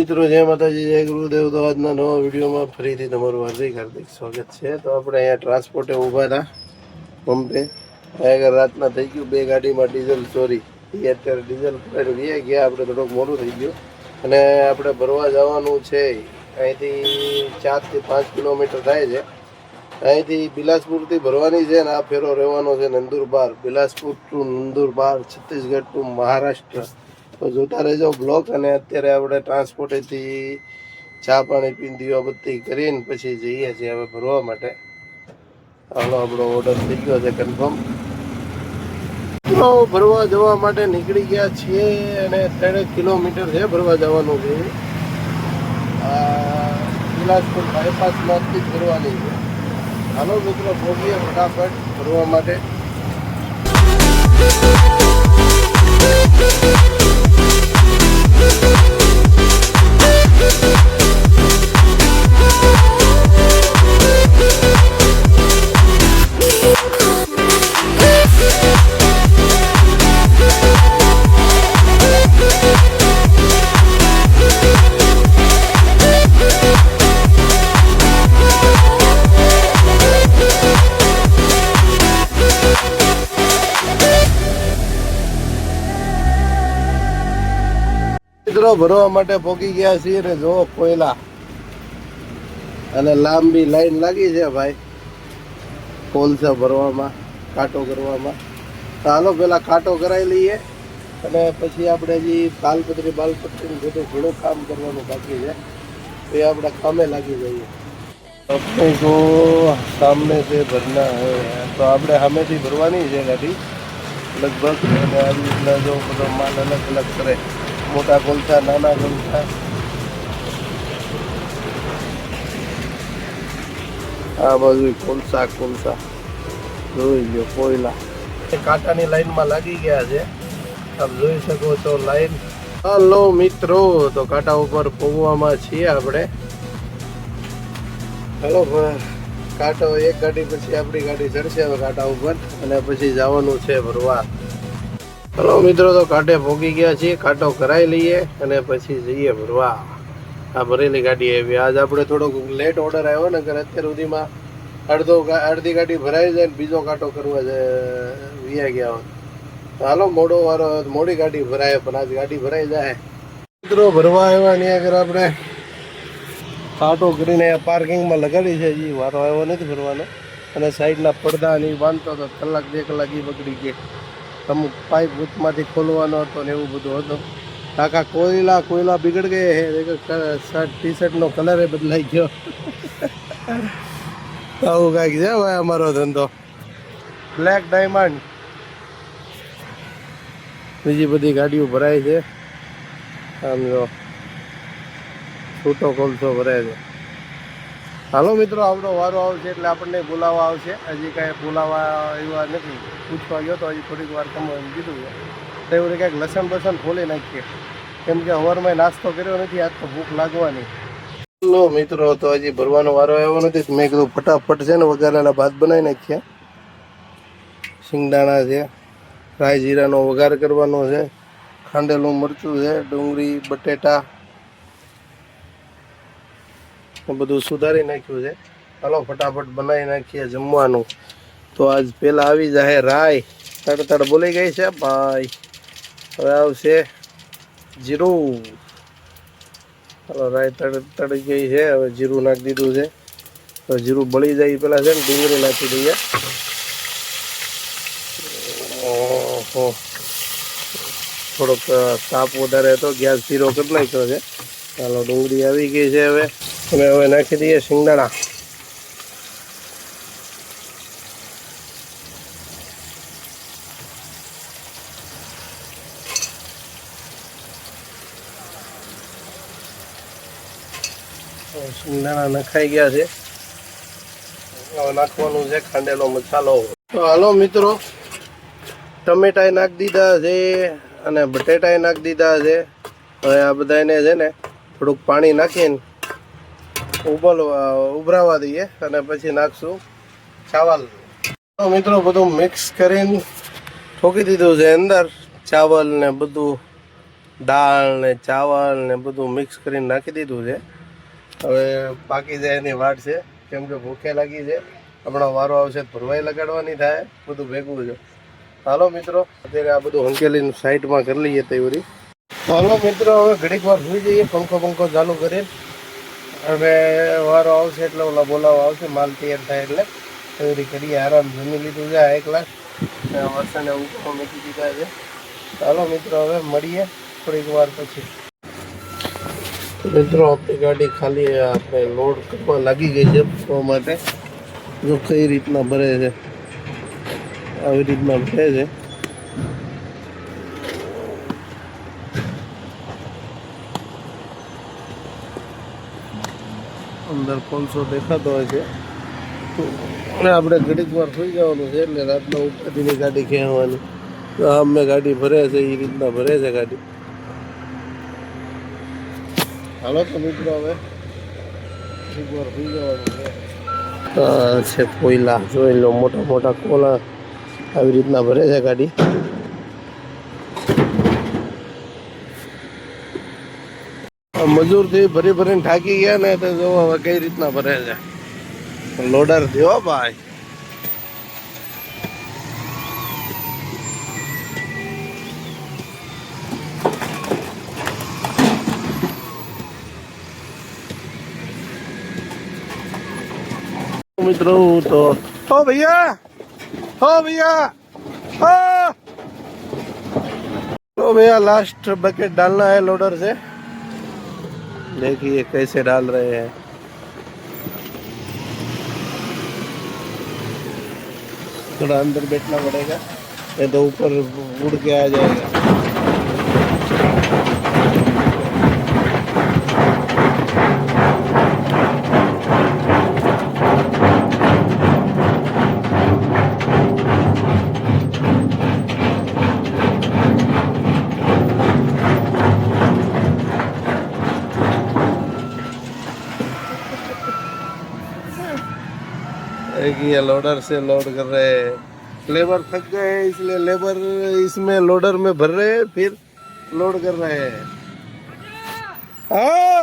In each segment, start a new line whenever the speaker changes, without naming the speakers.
મિત્રો, જય માતાજી, જય ગુરુદેવ. તો આજના નવા વિડીયોમાં ફરીથી તમારું હાર્દિક સ્વાગત છે. તો આપણે અહીંયા ટ્રાન્સપોર્ટે ઊભા હતા પંપે. આગળ રાતના થઈ ગયું 2 ગાડીમાં ડીઝલ ચોરી. અત્યારે ડીઝલ ભરાઈને ગયા. આપણે થોડોક મોડું થઈ ગયું અને આપણે ભરવા જવાનું છે. અહીંથી 4 થી 5 કિલોમીટર થાય છે. અહીંથી બિલાસપુરથી ભરવાની છે ને આ ફેરો રહેવાનો છે નંદુરબાર. Bilaspur to Nandurbar, Chhattisgarh to Maharashtra. તો જોતા રહેજો બ્લોગ. અને અત્યારે આપણે ટ્રાન્સપોર્ટેથી ચા પાણી પીને દીવાબત્તી કરીને પછી જઈએ છીએ હવે ભરવા માટે. હાલો, આપણો ઓર્ડર થઈ ગયો છે કન્ફર્મ. તો ભરવા જવા માટે નીકળી ગયા છીએ અને 3 કિલોમીટર છે ભરવા જવાનું છે. બિલાસપુર બાયપાસમાંથી જ ભરવાની છે. હાલો મિત્રો, પહોંચીએ ફટાફટ ભરવા માટે. મિત્રો, ભરવા માટે પહોંચી ગયા છીએ ને જો કોયલા અને લાંબી લાઈન લાગી છે ભાઈ કોલસા ભરવામાં, કાંટો કરવામાં. તો હાલો પેલા કાંટો કરાવી લઈએ અને પછી આપણે હજી બાલપત્રી બધું ઘણું કામ કરવાનું બાકી છે. તો એ આપણે કામે લાગી જઈએ. આપણે તો સામને से भरना है. તો આપણે સામેથી ભરવાની છે ગાડી લગભગ. અને આવી રીતના જો બધો માલ અલગ અલગ કરે, મોટા કોલસા, નાના કોલસા. આ બાજુ કોલસા જોઈ લો, કોયલા. કાંટાની લાઈનમાં લાગી ગયા છે, આપ જોઈ શકો છો લાઈન. હલો મિત્રો, તો કાંટા ઉપર પહોંચવામાં છીએ આપણે. હલો, કાંટો એક ગાડી પછી આપણી ગાડી ચડશે હવે કાંટા ઉપર અને પછી જવાનું છે ભરવા. હલો મિત્રો, તો કાંટે પહોંચી ગયા છીએ. કાંટો કરાવી લઈએ અને પછી જઈએ ભરવા. આ ભરેલી ગાડી આવી. આજ આપણે થોડોક લેટ ઓર્ડર આવ્યો ને, કે અત્યાર સુધીમાં અડધી ગાડી ભરાઈ જાય ને બીજો કાંટો કરવા વ્યા ગયા હોત. હાલો, મોડો વારો મોડી ગાડી ભરાય પણ આજ ગાડી ભરાઈ જાય. મિત્રો, ભરવા આવ્યા ની આગળ આપણે કાંટો કરીને પાર્કિંગમાં લગાડી છે. હજી વારો આવ્યો નથી ભરવાનો. અને સાઈડના પડદા ને બાંધતો હતો, કલાક 2 કલાક એ બગડી ગયા. અમુક પાઇપ વચમાંથી ખોલવાનો હતો ને એવું બધું હતું. કાકા કોયલા બિગડ ગયા. શર્ટ ટી શર્ટનો કલર બદલાઈ ગયો. આવું કાંઈક છે ભાઈ અમારો ધંધો. Black diamond. બીજી બધી ગાડીઓ ભરાય છે. આમ જો છૂટો કોલસો ભરાય છે. હાલો મિત્રો, આપણો વારો આવશે એટલે આપણને બોલાવવા આવશે. હજી કાંઈ બોલાવવા એવા નથી. પૂછવા ગયો તો હજી થોડીક વાર કમાવાનું કીધું છે. તો એવું કંઈક લસણ ખોલી નાખીએ, કેમ કે સવારમાં નાસ્તો કર્યો નથી. આજ તો ભૂખ લાગવાની. લો મિત્રો, તો હજી ભરવાનો વારો આવ્યો નથી. મેં કીધું ફટાફટ છે ને વઘારેલા ભાત બનાવી નાખ્યા. શિંગદાણા છે, રાઈ જીરાનો વઘાર કરવાનો છે, ખાંડેલું મરચું છે, ડુંગળી, બટેટા બધું સુધારી નાખ્યું છે. ચાલો ફટાફટ બનાવી નાખીએ જમવાનું. તો આજ પેલા આવી જાય રાઈ. તડ બોલી ગઈ છે ભાઈ. હવે આવશે જીરું. ચાલો, રાઈ તડી ગઈ છે. હવે જીરું નાખી દીધું છે. તો જીરું બળી જાય પેલા છે ને ડુંગળી નાખી દઈએ. ઓહો, થોડોક તાપ વધારે હતો, ગેસ ધીરો કરી નાખ્યો છે. ચાલો, ડુંગળી આવી ગઈ છે હવે. અને હવે નાખી દઈએ શિંગદાણા. શિંગદાણા નખાઈ ગયા છે. હવે નાખવાનું છે ખાંડેલો મસાલો. તો હાલો મિત્રો, ટમેટા નાખી દીધા છે અને બટેટા નાખી દીધા છે. હવે આ બધાને છે ને થોડુંક પાણી નાખીને ઉભરાવા દઈએ અને પછી નાખશું ચાવલ. તો મિત્રો, બધું મિક્સ કરીને ઠોકી દીધું છે અંદર. ચાવલ ને બધું દાળ ને ચાવલ ને બધું મિક્સ કરીને નાખી દીધું છે. હવે પાકી જાય એની વાટ છે, કેમ કે ભૂખે લાગી છે. હમણાં વારો આવશે ભરવાઈ લગાડવાની થાય, બધું ભેગું છે. હાલો મિત્રો, અત્યારે આ બધું હંકેલીને સાઈડમાં કરી લઈએ તૈયારી. હાલો મિત્રો, હવે ઘડીક વાર સુઈ જઈએ પંખો ચાલુ કરીને. હવે વારો આવશે એટલે ઓલા બોલાવા આવશે, માલ તૈયાર થાય એટલે તૈયારી કરીએ. આરામ જમી લીધું છે, 1 કલાક વરસાદને ઉભો મૂકી દીધા છે. ચાલો મિત્રો, હવે મળીએ થોડીક વાર પછી. મિત્રો, આપણી ગાડી ખાલી આપણે લોડ કરવા લાગી ગઈ છે ભરવા માટે. જો કઈ રીતના ભરે છે, આવી રીતના ભરે છે. અંદર કોલસો દેખાતો હોય છે અને આપણે ઘડીક વાર સુઈ જવાનું છે એટલે રાતના ઉપાધિની ગાડી ખેંચવાની. તો અમે ગાડી ભરે છે એ રીતના ભરે છે ગાડી. હાલો તો મિત્રો, હવે ઘડીક વાર સુઈ જવાનું છે. કોયલા જોઈ લો, મોટા મોટા કોલા આવી રીતના ભરે છે ગાડી. મજૂરથી ભરીને થાકી ગયા ને તો જો હવે કઈ રીતના ભરે છે. લોડર થયો ભાઈ. મિત્રો तो हो भैया तो भैया लास्ट बकेट डालना है लोडर से. देखिए कैसे डाल रहे हैं. थोड़ा अंदर बैठना पड़ेगा, नहीं तो ऊपर उड़ के आ जाएगा. ये लोडर से लोड कर रहे हैं. लेबर थक गए हैं इसलिए लेबर इसमें लोडर में भर रहे हैं, फिर लोड कर रहे हैं. हाँ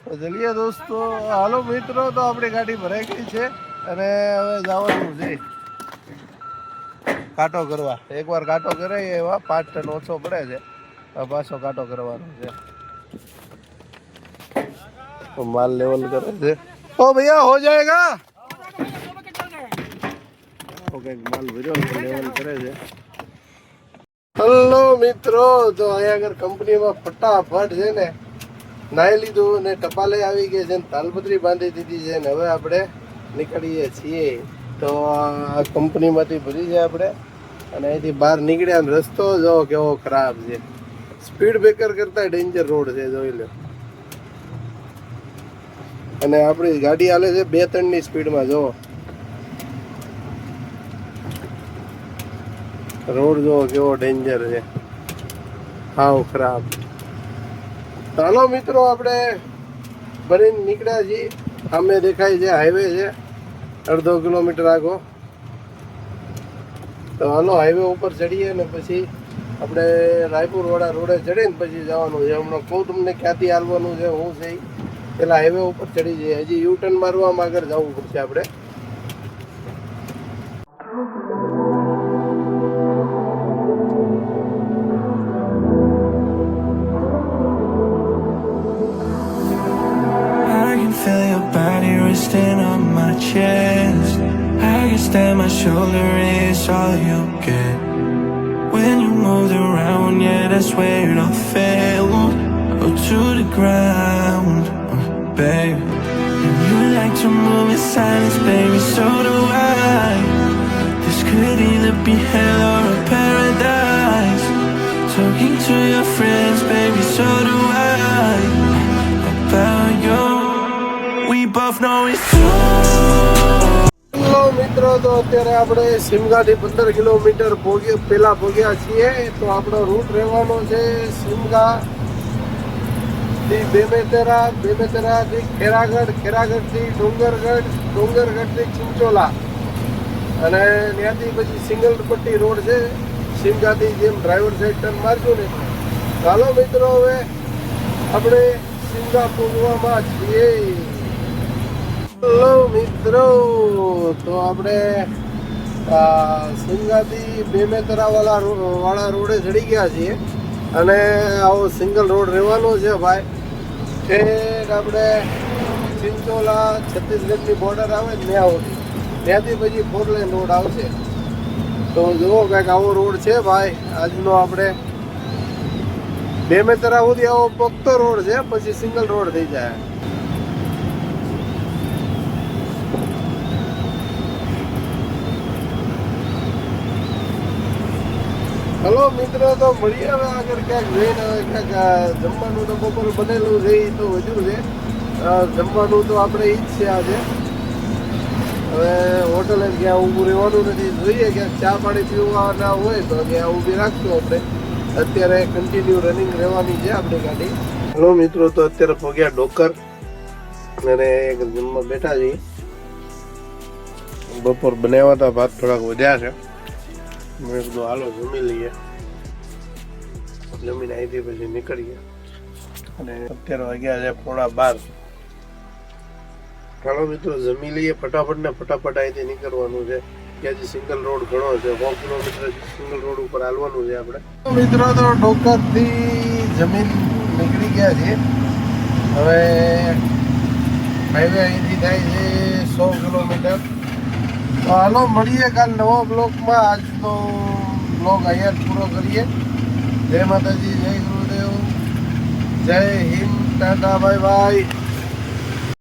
તો ચલીએ દોસ્તો. હાલો મિત્રો, તો આપણી ગાડી ભરાઈ ગઈ છે અને હવે જવાનું છે કાંટો કરવા. એકવાર કાંટો કરાવીએ એવા 5 ટન ઓછો પડે છે, હવે પાછો કાંટો કરવાનો છે. तो माल लेवल करे थे. ओ भैया हो जाएगा. ओके, माल भर्यो लेवल करे છે. હેલો મિત્રો, તો અહીંયા આગળ કંપનીમાં ફટાફટ છે ને નાહી લીધું ને ટપાલે આવી ગઈ છે ને તાલપત્રી બાંધી દીધી છે ને હવે આપણે નીકળીએ છીએ. તો આ કંપનીમાંથી ભરી છે આપણે અને અહીંથી બહાર નીકળ્યા ને રસ્તો જો કેવો ખરાબ છે. સ્પીડ બ્રેકર કરતા ડેન્જર રોડ છે, જોઈ લો. અને આપણી ગાડી હાલે છે 2-3 ની સ્પીડમાં. જો રોડ જો કેવો ડેન્જર છે, હાવ ખરાબ. ચાલો મિત્રો, આપણે ભરીને નીકળ્યા છીએ. સામે દેખાય છે હાઈવે છે 1.5 કિલોમીટર આગો. તો હાલો હાઈવે ઉપર ચડીએ ને પછી આપણે રાયપુર વાળા રોડે ચડીને પછી જવાનું છે. હમણાં કહું તમને ક્યાંથી હાલવાનું છે, હું છે પેલા હાઈવે ઉપર ચડી જઈએ. હજી યુ ટર્ન મારવામાં આગળ જવું પડશે આપણે.
On my chest, I guess that my shoulder is all you get. When you moved around, yeah, that's where it all fell. Oh, to the ground, babe. And you like to move in silence, baby, so do I. This could either be hell or a paradise. Talking to your friends, baby, so do I. About you, we both know it's true.
Hello મિત્રો, તો અત્યારે આપણે સિમગાથી 15 kilometre પહેલા પહોંચ્યા છીએ. તો આપણો route રહેવાનો છે સિમગા થી બેમેતરાથી ખેરાગઢથી ડુંગરગઢથી ચિંચોલા અને ત્યાંથી પછી સિંગલ પટ્ટી રોડ છે સિંગાથી જેમ ડ્રાઈવર સાઈડ ટર્ન મારશું ને ચાલો મિત્રો હવે આપણે સિંગા પૂર્વમાં છીએ. હેલો મિત્રો, તો આપણે સિંગાથી બેમેતરા વાળા રોડે ચડી ગયા છીએ અને આવો સિંગલ રોડ રહેવાનો છે ભાઈ. ઠેક આપણે ચિંચોલા છત્તીસગઢની બોર્ડર આવે ને ત્યાં સુધી, ત્યાંથી પછી 4 લેન રોડ આવશે. તો જુઓ કંઈક આવો રોડ છે ભાઈ આજનો. આપણે બેમેતરા સુધી આવો પક્કો રોડ છે, પછી સિંગલ રોડ થઈ જાય. હલો મિત્રો, તો મળીએ હવે આગળ ક્યાંક જઈને. હવે ક્યાંક જમવાનું તો બપોર બનેલું છે એ તો વધ્યું છે. જમવાનું તો આપણે ઈ જ છે આજે. હવે હોટલે ક્યાં ઊભું રહેવાનું નથી, જોઈએ ક્યાંક ચા પાણી પીવાના હોય તો ત્યાં ઊભી રાખશું આપણે. અત્યારે કન્ટિન્યુ રનિંગ રહેવાની છે આપણી ગાડી. હલો મિત્રો, તો અત્યારે પહોંચ્યા ડોકર અને જમવા બેઠા છીએ. બપોર બનાવ્યા હતા, ભાત થોડાક વધ્યા છે. મેં કીધું હાલો જમી લઈએ. જમીને અહીંથી પછી નીકળીએ અને અત્યારે વાગ્યા છે 11:15. ચાલો મિત્રો જમી લઈએ ફટાફટ ને ફટાફટ અહીંથી નીકળવાનું છે. ત્યાંથી સિંગલ રોડ ઘણો છે, 100 કિલોમીટર સિંગલ રોડ ઉપર હાલવાનું છે આપણે. મિત્રો તો ડોકરથી જમીન નીકળી ગયા છે. હવે હાઈવે અહીંથી થાય છે 100 કિલોમીટર. તો હાલો મળીએ કાલ નવા બ્લોગમાં. આજનો બ્લોગ અહીંયા જ પૂરો કરીએ. જય માતાજી, જય ગુરુદેવ, જય હિન્દ, ટાટા, બાય બાય.